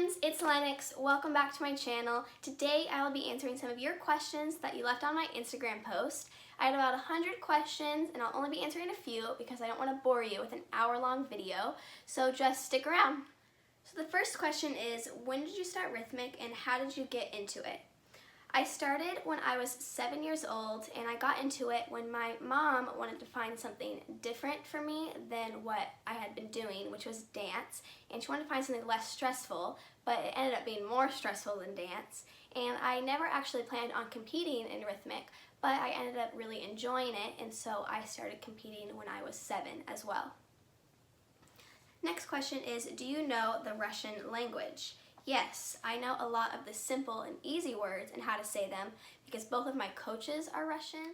friends, it's Lennox. Welcome back to my channel. Today I will be answering some of your questions that you left on my Instagram post. I had about 100 questions and I'll only be answering a few because I don't want to bore you with an hour-long video, so just stick around. So the first question is, when did you start Rhythmic and how did you get into it? I started when I was 7 years old, and I got into it when my mom wanted to find something different for me than what I had been doing, which was dance, and she wanted to find something less stressful, but it ended up being more stressful than dance. And I never actually planned on competing in Rhythmic, but I ended up really enjoying it, and so I started competing when I was 7 as well. Next question is, do you know the Russian language? Yes, I know a lot of the simple and easy words and how to say them because both of my coaches are Russian.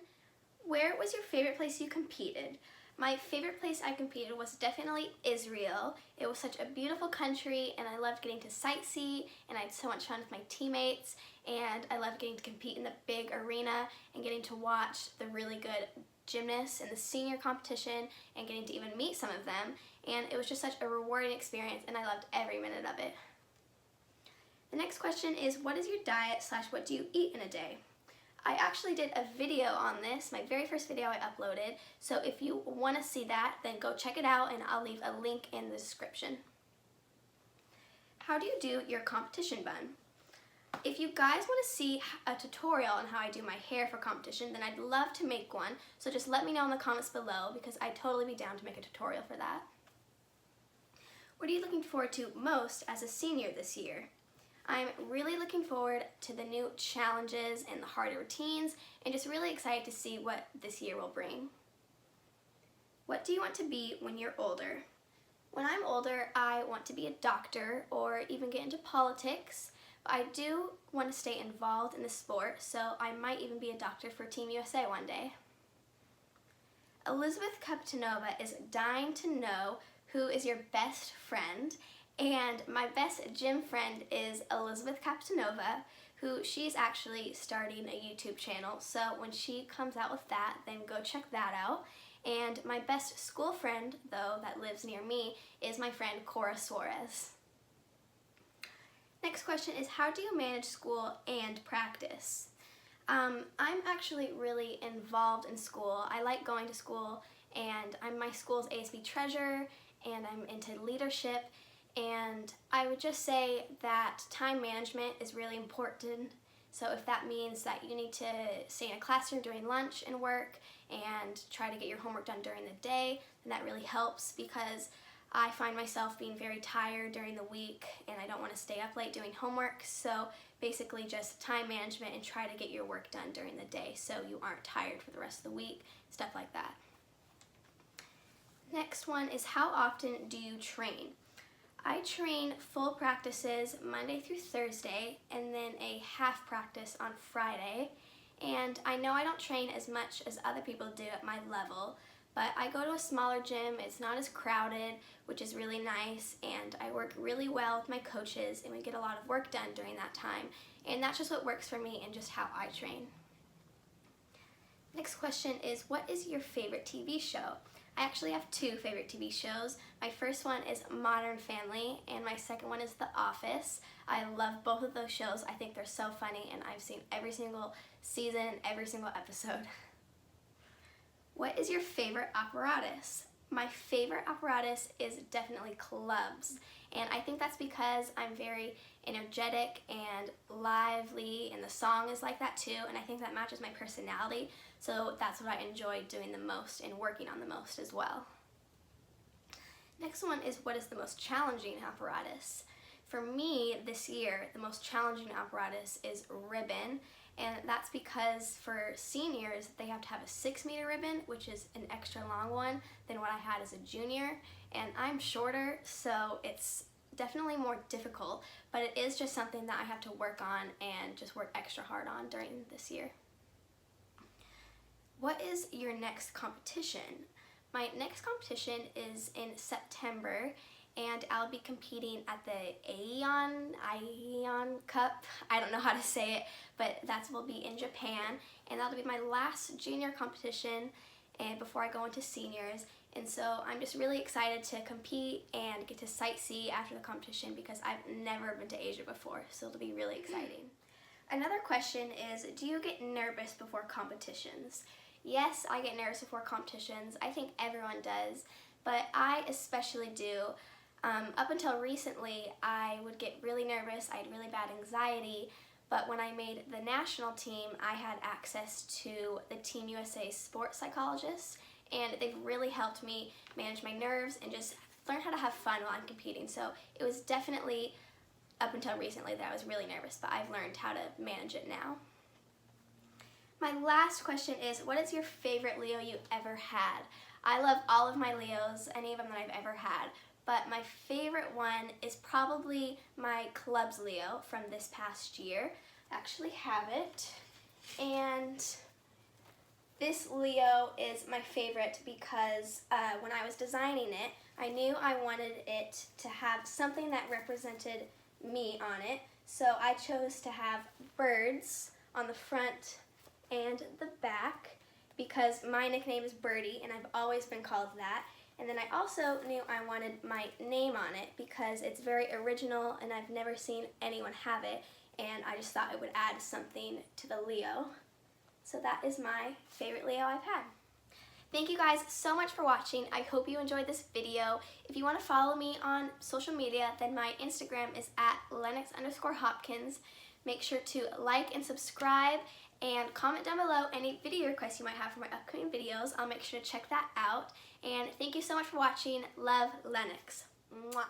Where was your favorite place you competed? My favorite place I competed was definitely Israel. It was such a beautiful country and I loved getting to sightsee and I had so much fun with my teammates, and I loved getting to compete in the big arena and getting to watch the really good gymnasts in the senior competition and getting to even meet some of them, and it was just such a rewarding experience and I loved every minute of it. The next question is, what is your diet / what do you eat in a day? I actually did a video on this, my very first video I uploaded, so if you want to see that, then go check it out and I'll leave a link in the description. How do you do your competition bun? If you guys want to see a tutorial on how I do my hair for competition, then I'd love to make one, so just let me know in the comments below because I'd totally be down to make a tutorial for that. What are you looking forward to most as a senior this year? I'm really looking forward to the new challenges and the harder routines, and just really excited to see what this year will bring. What do you want to be when you're older? When I'm older, I want to be a doctor or even get into politics, but I do want to stay involved in the sport, so I might even be a doctor for Team USA one day. Elizabeth Kaptanova is dying to know who is your best friend, and my best gym friend is Elizabeth Kaptanova, who she's actually starting a YouTube channel, so when she comes out with that, then go check that out. And my best school friend, though, that lives near me, is my friend Cora Suarez. Next question is, how do you manage school and practice? I'm actually really involved in school. I like going to school, and I'm my school's ASB treasurer, and I'm into leadership. And I would just say that time management is really important. So if that means that you need to stay in a classroom during lunch and work and try to get your homework done during the day, then that really helps because I find myself being very tired during the week and I don't want to stay up late doing homework. So basically just time management and try to get your work done during the day so you aren't tired for the rest of the week, stuff like that. Next one is, how often do you train? I train full practices Monday through Thursday and then a half practice on Friday. And I know I don't train as much as other people do at my level, but I go to a smaller gym, it's not as crowded, which is really nice, and I work really well with my coaches and we get a lot of work done during that time. And that's just what works for me and just how I train. Next question is, what is your favorite TV show? I actually have two favorite TV shows. My first one is Modern Family, and my second one is The Office. I love both of those shows. I think they're so funny, and I've seen every single season, every single episode. What is your favorite apparatus? My favorite apparatus is definitely clubs, and I think that's because I'm very energetic and lively, and the song is like that too, and I think that matches my personality, so that's what I enjoy doing the most and working on the most as well. Next one is, what is the most challenging apparatus? For me this year, the most challenging apparatus is ribbon, and that's because for seniors, they have to have a 6-meter ribbon, which is an extra long one than what I had as a junior, and I'm shorter, so it's definitely more difficult, but it is just something that I have to work on and just work extra hard on during this year. What is your next competition? My next competition is in September, and I'll be competing at the Aion Cup. I don't know how to say it, but that will be in Japan, and that'll be my last junior competition and before I go into seniors, And so I'm just really excited to compete and get to sightsee after the competition because I've never been to Asia before, so it'll be really exciting. Another question is, do you get nervous before competitions? Yes, I get nervous before competitions. I think everyone does, but I especially do. Up until recently, I would get really nervous. I had really bad anxiety, but when I made the national team, I had access to the Team USA sports psychologists, and they've really helped me manage my nerves and just learn how to have fun while I'm competing. So it was definitely up until recently that I was really nervous, but I've learned how to manage it now. My last question is, what is your favorite Leo you ever had? I love all of my Leos, any of them that I've ever had, but my favorite one is probably my club's Leo from this past year. I actually have it, and this Leo is my favorite because when I was designing it, I knew I wanted it to have something that represented me on it, so I chose to have birds on the front and the back because my nickname is Birdie and I've always been called that. And then I also knew I wanted my name on it because it's very original and I've never seen anyone have it, and I just thought it would add something to the Leo. So that is my favorite Leo I've had. Thank you guys so much for watching. I hope you enjoyed this video. If you want to follow me on social media, then my Instagram is at Lennox_Hopkins. Make sure to like and subscribe and comment down below any video requests you might have for my upcoming videos. I'll make sure to check that out. And thank you so much for watching. Love, Lennox. Mwah.